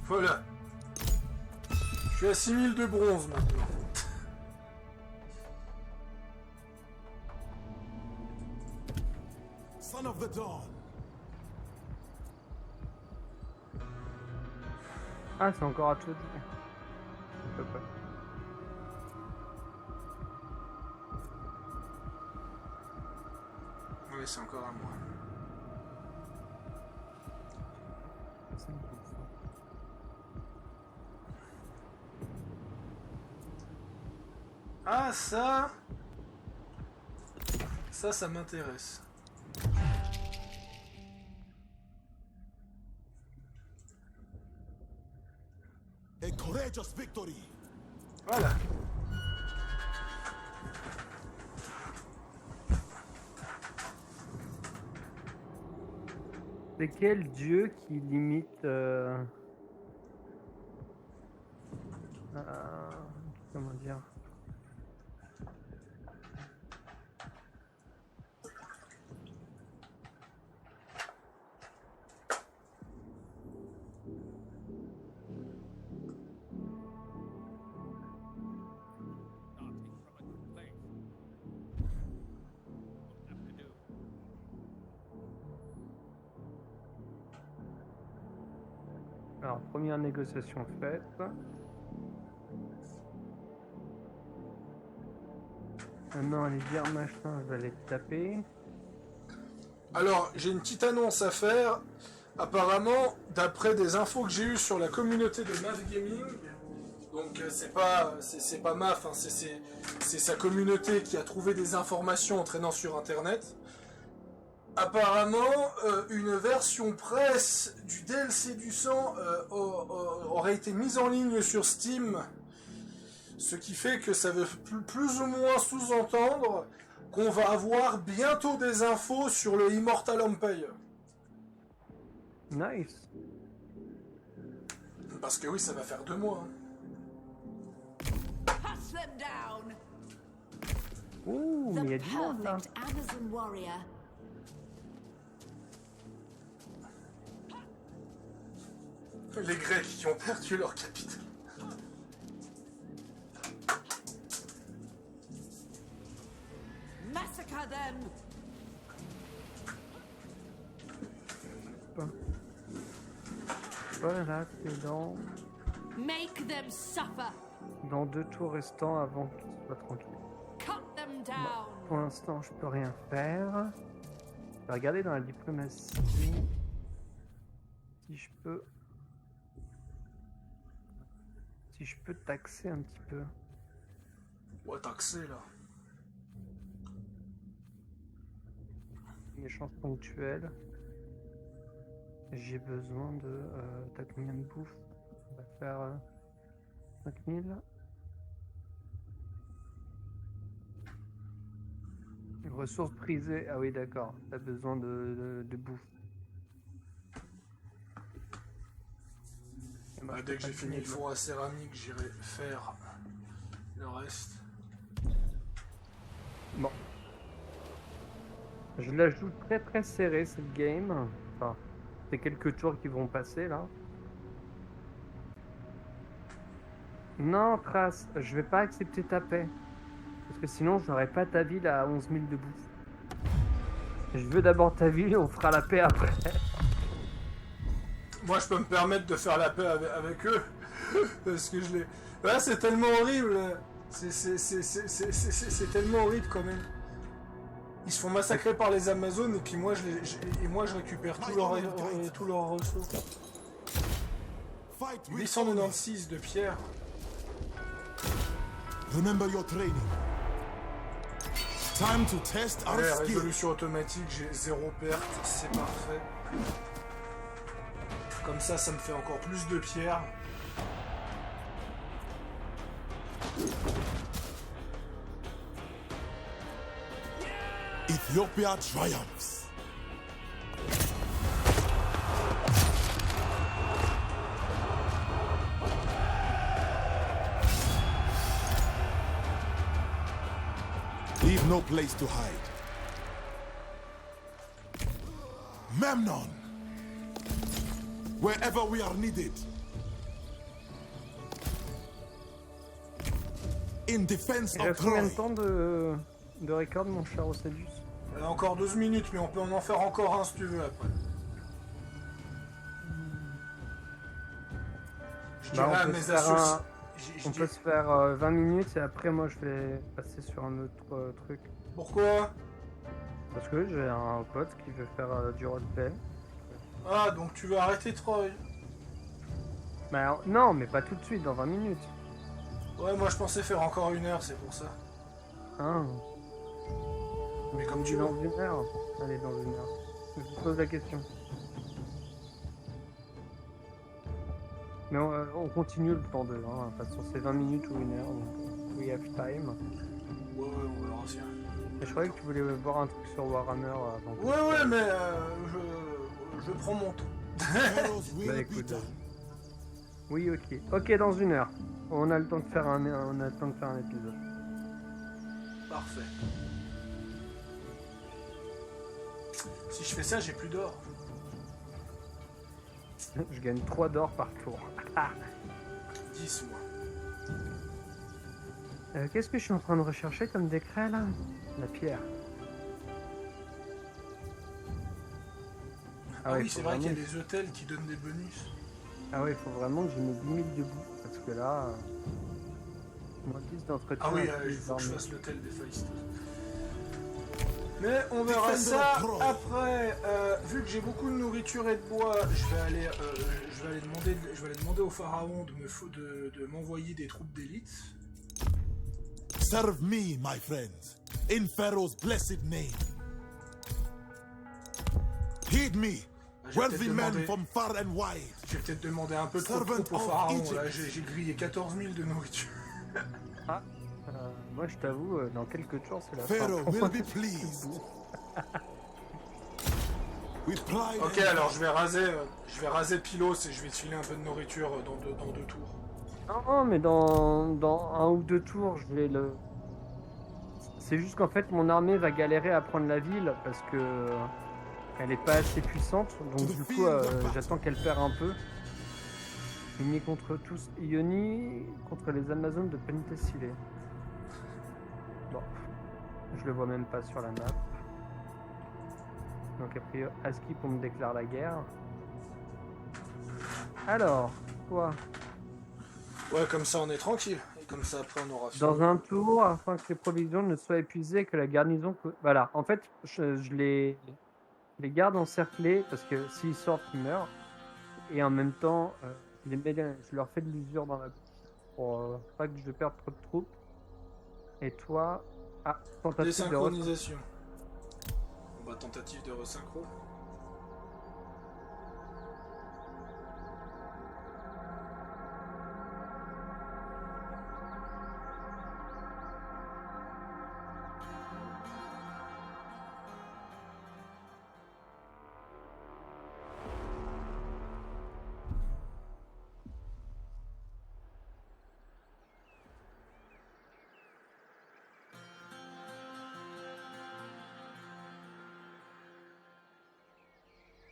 Voilà. Je suis à 6000 de bronze maintenant. Son of the dawn. Ah, c'est encore à toi de dire. Je peux pas. Oui, c'est encore à moi. Ah, ça... Ça m'intéresse. A courageous victory. Voilà. C'est quel dieu qui limite... comment dire? Alors, première négociation faite. Maintenant, allez dire machin, je vais aller te taper. Alors, j'ai une petite annonce à faire. Apparemment, d'après des infos que j'ai eues sur la communauté de Maf Gaming, donc c'est pas Maf, hein, c'est sa communauté qui a trouvé des informations en traînant sur Internet. Apparemment, une version presse du DLC du sang aurait été mise en ligne sur Steam, ce qui fait que ça veut plus ou moins sous-entendre qu'on va avoir bientôt des infos sur le Immortal Empire. Nice. Parce que oui, ça va faire 2 mois. Hein. Pass them down. Ouh, mais il y a du monde là. Perfect Amazon warrior. Les Grecs qui ont perdu leur capitale. Massacre them. Voilà, c'est Make them suffer. dans 2 tours restants avant qu'il soit tranquille. Cut them down. Pour l'instant, je peux rien faire. Je vais regarder dans la diplomatie si je peux taxer un petit peu. Ouais, taxé là. Une échange ponctuelle. J'ai besoin de... t'as combien de bouffe? On va faire 5000. Ressources prisées. Ah oui, d'accord. T'as besoin de bouffe. Et moi, je Dès peux que pas j'ai fini tenir le four à céramique, j'irai faire le reste. Bon. Je la joue très très serré cette game. Enfin, c'est quelques tours qui vont passer là. Non, Trace, je vais pas accepter ta paix. Parce que sinon, j'aurai pas ta ville à 11 000 de bouffe. Je veux d'abord ta ville et on fera la paix après. Moi, je peux me permettre de faire la paix avec eux. Parce que je les... Là, c'est tellement horrible. C'est tellement horrible quand même. Ils se font massacrer par les Amazones et puis moi, je récupère tous leurs ressources. 896 de pierre. Remember your training. Time to test our Ouais, skills. résolution automatique, j'ai 0 perte, c'est parfait. Comme ça me fait encore plus de pierre. Ethiopia triumphs. Leave no place to hide. Memnon! Wherever we are needed. In defense Il of reste combien de Troy. temps de record, mon cher Ocellus? Encore 12 minutes, mais on peut en faire encore un si tu veux après. Je dirais à mes associés. On peut se faire 20 minutes et après moi je vais passer sur un autre truc. Pourquoi? Parce que j'ai un pote qui veut faire du roleplay. Ah, donc tu veux arrêter Troy? Mais alors, non, mais pas tout de suite, dans 20 minutes. Ouais, moi je pensais faire encore 1 heure, c'est pour ça. Hein? Mais comme tu dans veux. 1 heure. Allez, dans 1 heure. Je vous pose la question. Mais on continue le temps de. Hein. De toute façon, c'est 20 minutes ou 1 heure. Donc, we have time. Ouais, on verra aussi. Et je croyais que tu voulais voir un truc sur Warhammer avant. Ouais, mais je prends mon temps. Heroes will Bah be écoute. done. Oui, ok. Ok, dans 1 heure. On a le temps de faire un épisode. Parfait. Si je fais ça, j'ai plus d'or. Je gagne 3 d'or par tour. 10 moi. Qu'est-ce que je suis en train de rechercher comme décret là? La pierre. Ah ouais, oui, faut c'est vrai qu'il y a vraiment- des hôtels qui donnent des bonus. Ah ouais, il faut vraiment que je mette 10 000 debout, parce que là... moins 10 d'entretien... Ah oui, avec il les faut que je armées. fasse l'hôtel des Feist. Mais on verra ça après. Vu que j'ai beaucoup de nourriture et de bois, je vais aller demander au pharaon de m'envoyer des troupes d'élite. Serve me, my friends, in Pharaoh's blessed name. Heed me, Je vais wealthy peut-être men demander- from far and wide. Je vais peut-être demander un peu trop de Servant troupes au of pharaon. Egypt. Là, j'ai grillé 14 000 de nourriture. Ah, moi je t'avoue, dans quelques jours c'est la Pharaoh fin. will be pleased. With pride Ok, and- alors je vais raser Pylos et je vais te filer un peu de nourriture dans deux tours. Non, mais dans un ou deux tours, je vais le... C'est juste qu'en fait, mon armée va galérer à prendre la ville parce que elle est pas assez puissante. Donc du coup, j'attends qu'elle perd un peu. Unis contre tous. Ioni contre les Amazones de Penthesilée. Bon, je le vois même pas sur la map. Donc a priori, Aski pour me déclare la guerre. Alors, quoi? Ouais, comme ça on est tranquille. Et comme ça après on aura fini. Dans un tour, afin que les provisions ne soient épuisées, que la garnison... Voilà, en fait, je les garde encerclés, parce que s'ils sortent, ils meurent. Et en même temps, je leur fais de l'usure dans la bouche, pour pas que je perde trop de troupes. Et toi... Ah, tentative de... Désynchronisation. Bon, bah, tentative de resynchro.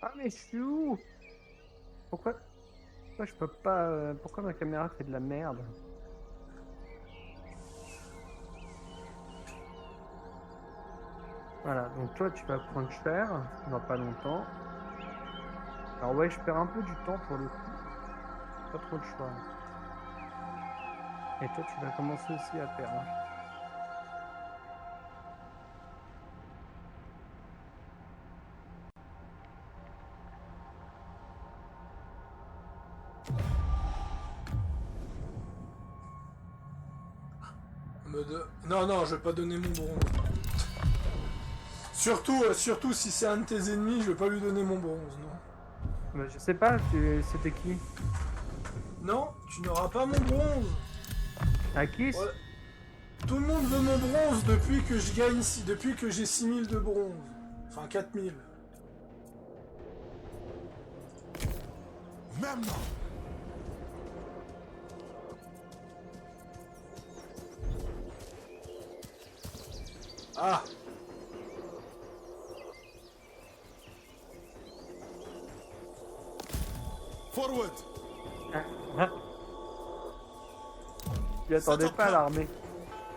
Ah, mais je suis où? Pourquoi je peux pas... Pourquoi ma caméra fait de la merde? Voilà, donc toi tu vas prendre cher dans pas longtemps. Alors ouais, je perds un peu du temps pour le coup. Pas trop le choix. Et toi tu vas commencer aussi à perdre. Non, je vais pas donner mon bronze. Surtout si c'est un de tes ennemis, je vais pas lui donner mon bronze, non. Bah, je sais pas, c'était qui? Non, tu n'auras pas mon bronze. À qui? Ouais. Tout le monde veut mon bronze depuis que je gagne, depuis que j'ai 6000 de bronze. Enfin 4000. Memnon. Ah. Forward. Tu attendais pas l'armée.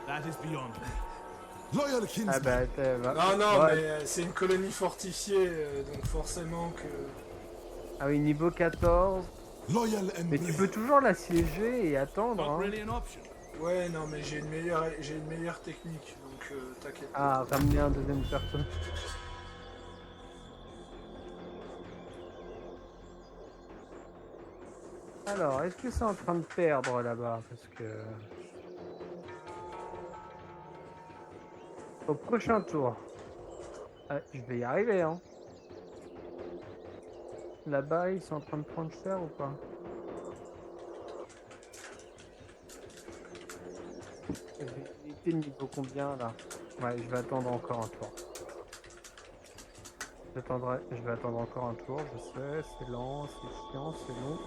That is beyond me. Loyal Ah kinsman. bah Non, non, ouais. mais c'est une colonie fortifiée, donc forcément que... Ah oui, niveau 14. Loyal and Mais tu brave. peux toujours l'assiéger et attendre. Not Hein. really an option. Ouais, non, mais j'ai une meilleure technique, donc t'inquiète pas. Ah, ramener un deuxième personne. Alors, est-ce que c'est en train de perdre là-bas? Parce que... Au prochain tour. Je vais y arriver, hein. Là-bas, ils sont en train de prendre cher ou pas? Je vais éviter le niveau combien là? Ouais, je vais attendre encore un tour. Je vais attendre encore un tour, je sais, c'est lent, c'est chiant, c'est long.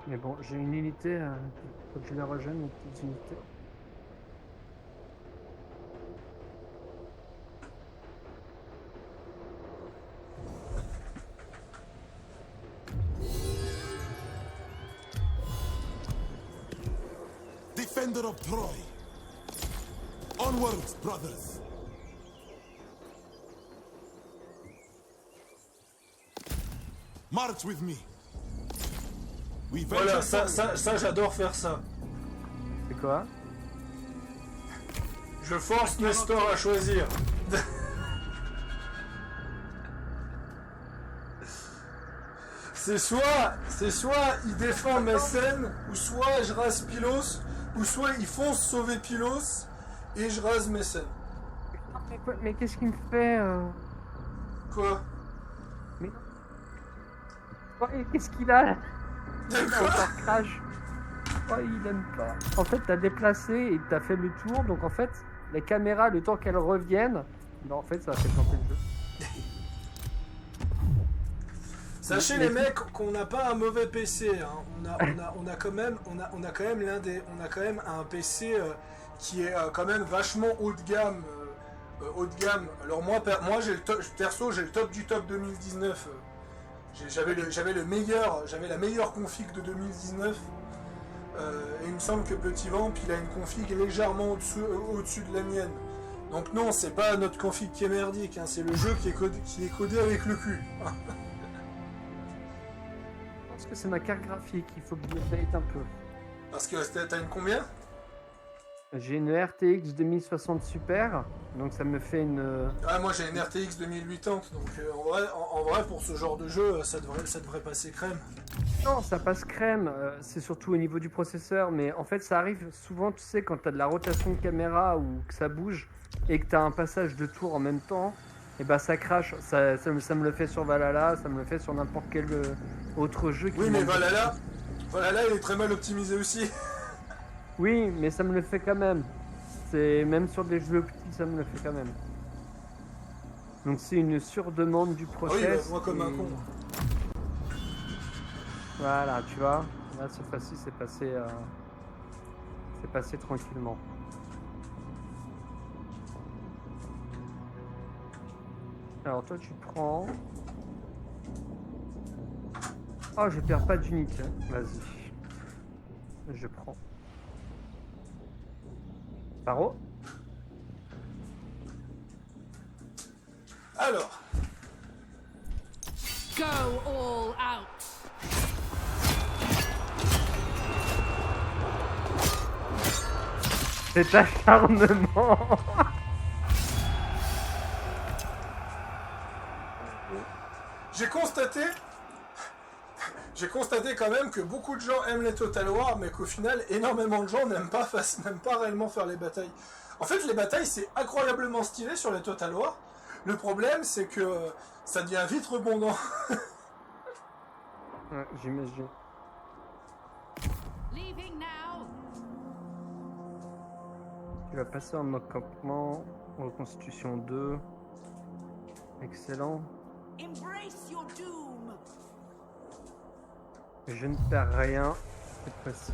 Mais bon, j'ai une unité, faut que je la rejoigne, une petite unité. Defender of Troy. Onwards, brothers. March with me. We Voilà, venture ça j'adore faire ça. C'est quoi? Je force Nestor à choisir. C'est soit il défend Mécène, ou soit je rase Pylos, ou soit il fonce sauver Pylos, et je rase Mécène. Mais qu'est-ce qu'il me fait Quoi? Oh, et qu'est-ce qu'il a? Il a encore crash. Oh, il aime pas. En fait, t'as déplacé et t'as fait le tour, donc en fait, les caméras, le temps qu'elles reviennent, non, en fait, ça a fait planter le jeu. Sachez les mecs qu'on n'a pas un mauvais PC. Hein. On a quand même un PC qui est quand même vachement haut de gamme. Alors moi j'ai le top du top 2019. J'avais la meilleure config de 2019. Et il me semble que Petit Vamp il a une config légèrement au-dessus de la mienne. Donc non, c'est pas notre config qui est merdique, hein, c'est le jeu qui est codé avec le cul. Je pense que c'est ma carte graphique, il faut que je l'update un peu. Parce que t'as une combien? J'ai une RTX 2060 Super, donc ça me fait une... Ah, moi j'ai une RTX 2080, donc en vrai pour ce genre de jeu, ça devrait passer crème. Non, ça passe crème, c'est surtout au niveau du processeur, mais en fait ça arrive souvent, tu sais, quand t'as de la rotation de caméra ou que ça bouge et que t'as un passage de tour en même temps, et bah ça crache. Ça me le fait sur Valhalla, ça me le fait sur n'importe quel autre jeu. Oui, mais Valhalla il est très mal optimisé aussi. Oui, mais ça me le fait quand même. C'est même sur des jeux petits, ça me le fait quand même. Donc c'est une surdemande du process. Oui, bah, moi comme un con. Voilà, tu vois. Là, cette fois-ci, c'est passé tranquillement. Alors toi, tu prends... Oh, je perds pas d'unité. Vas-y. Je prends. Paro. Alors. Go all out. Cet acharnement. J'ai constaté quand même que beaucoup de gens aiment les Total War, mais qu'au final, énormément de gens n'aiment pas réellement faire les batailles. En fait, les batailles, c'est incroyablement stylé sur les Total War. Le problème, c'est que ça devient vite redondant. Ouais, j'imagine. Leaving now. Tu vas passer en mode campement, reconstitution 2. Excellent. Embrace your doom. Je ne perds rien cette fois-ci.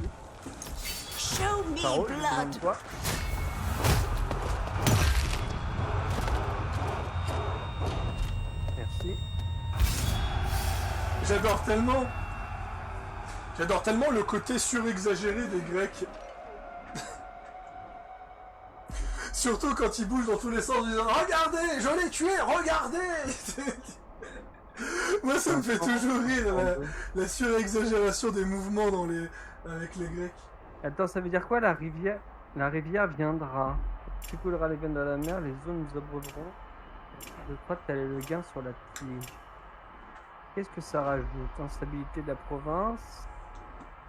Show me Paro, je blood. demande quoi? Merci. J'adore tellement le côté surexagéré des Grecs. Surtout quand ils bougent dans tous les sens en disant « Regardez, je l'ai tué, regardez !» Moi ça me fait toujours rire, la surexagération des mouvements avec les Grecs. Attends, ça veut dire quoi la rivière? La rivière viendra. Tu couleras les veines de la mer, les zones nous abreuveront. Je crois que t'as le gain sur la tige. Qu'est-ce que ça rajoute? Instabilité de la province.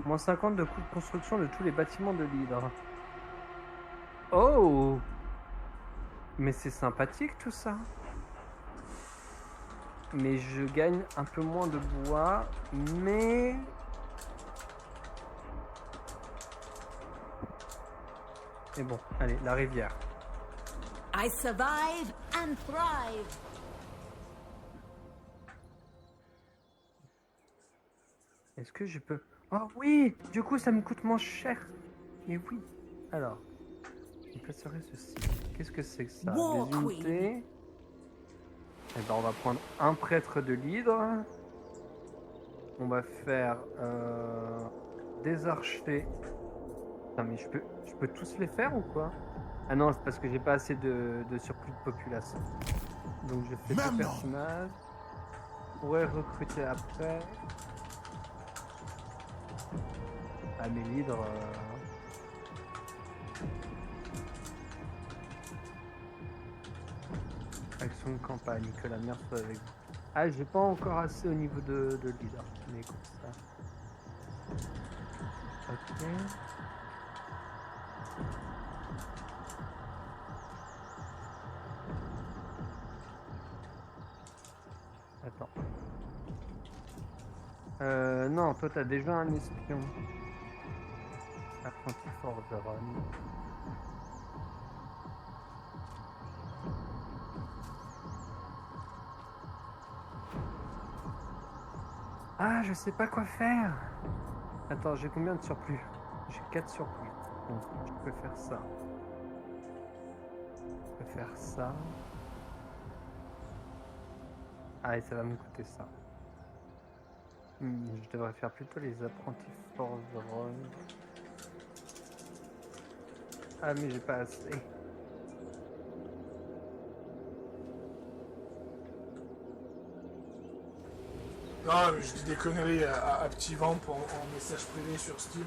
Moins 50 de coût de construction de tous les bâtiments de l'Hydre. Oh! Mais c'est sympathique tout ça. Mais je gagne un peu moins de bois, mais... Mais bon, allez, la rivière. I survive and thrive. Est-ce que je peux... Oh oui! Du coup, ça me coûte moins cher. Mais oui. Alors, je placerai ceci. Qu'est-ce que c'est que ça? War Des unités. Eh ben, on va prendre un prêtre de l'Hydre. On va faire des archers. Putain, mais je peux tous les faire ou quoi? Ah non, c'est parce que j'ai pas assez de surplus de population. Donc je fais deux personnages. pourrait recruter après. Ah mais l'hydre... Action de campagne, que la mer soit avec vous. Ah, j'ai pas encore assez au niveau de l'hydre. Mais écoute ça. Ok. Attends. Non, toi t'as déjà un espion. Apprenti forgeron. Ah, je sais pas quoi faire. Attends, j'ai combien de surplus? J'ai 4 surplus. Donc, je peux faire ça. Je peux faire ça. Ah, et ça va me coûter ça. Je devrais faire plutôt les apprentis forgerons. Ah, mais j'ai pas assez. Non, mais je dis des conneries à petit vamp en message privé sur Steam.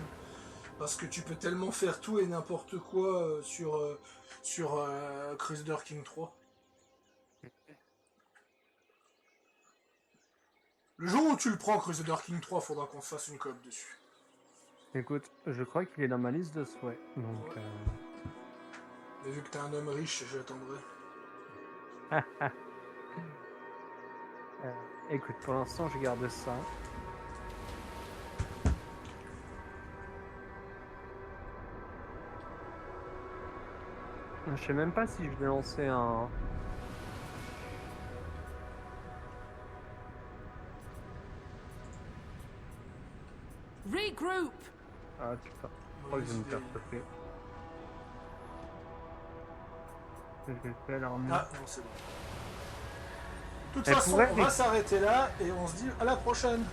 Parce que tu peux tellement faire tout et n'importe quoi sur Crusader King 3. Le jour où tu le prends, Crusader King 3, faudra qu'on se fasse une coop dessus. Écoute, je crois qu'il est dans ma liste de souhaits. Donc, Ouais. Mais vu que t'es un homme riche, j'attendrai. écoute, pour l'instant, je garde ça. Je sais même pas si je vais lancer un... Regroup! Ah putain, je crois que je vais me faire stopper. Je vais faire l'armée. Ah, non, c'est bon. De toute Elle façon, pourrait- on va s'arrêter là et on se dit à la prochaine.